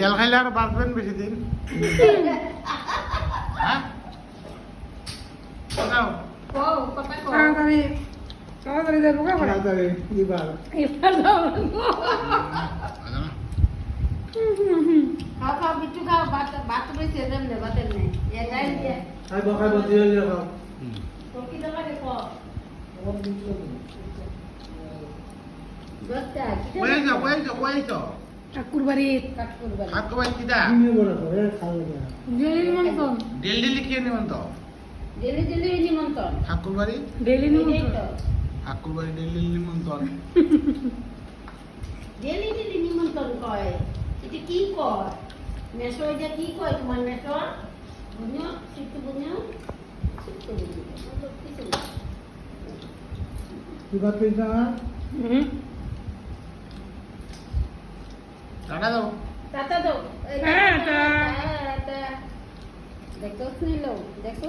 তেল খাইলে আর বাঁচবেন বেশি দিন। হ্যাঁ কোথাও তাড়াতাড়ি তাড়াতাড়ি দেবো কা করে তাড়াতাড়ি এবার এবার দাও খাও বিচ্ছু খাও ভাত বেশি দেন দে ভাতের নেই এটাই দিয়ে খাইব দিয়ে খাও তোকে তো লাগে কো বস্তা কই যাও ঠাকুর বাড়ি কাটকুর বাড়ি হাত কবাই কিটা তুমি বড় করে খাওয়া যায় ডেলি নিমন্ত্রণ ডেলি কে নেবেন তো দিল্লি দিল্লি নিমন্ত্রণ ঠাকুর বাড়ি ডেলি এই নিমন্ত্রণ তো ঠাকুর বাড়ি ডেলি নিমন্ত্রণ দিল্লি দিল্লি নিমন্ত্রণ কয় এটা কি কয় মেশো এটা কি কয় তোমার মেশো বুঝছো শিখতে বুঝছো শিখতে বুঝছো কিছু না কি বাত কইতা টাটা দাও টাটা দাও টাটা। দেখো নিলো দেখো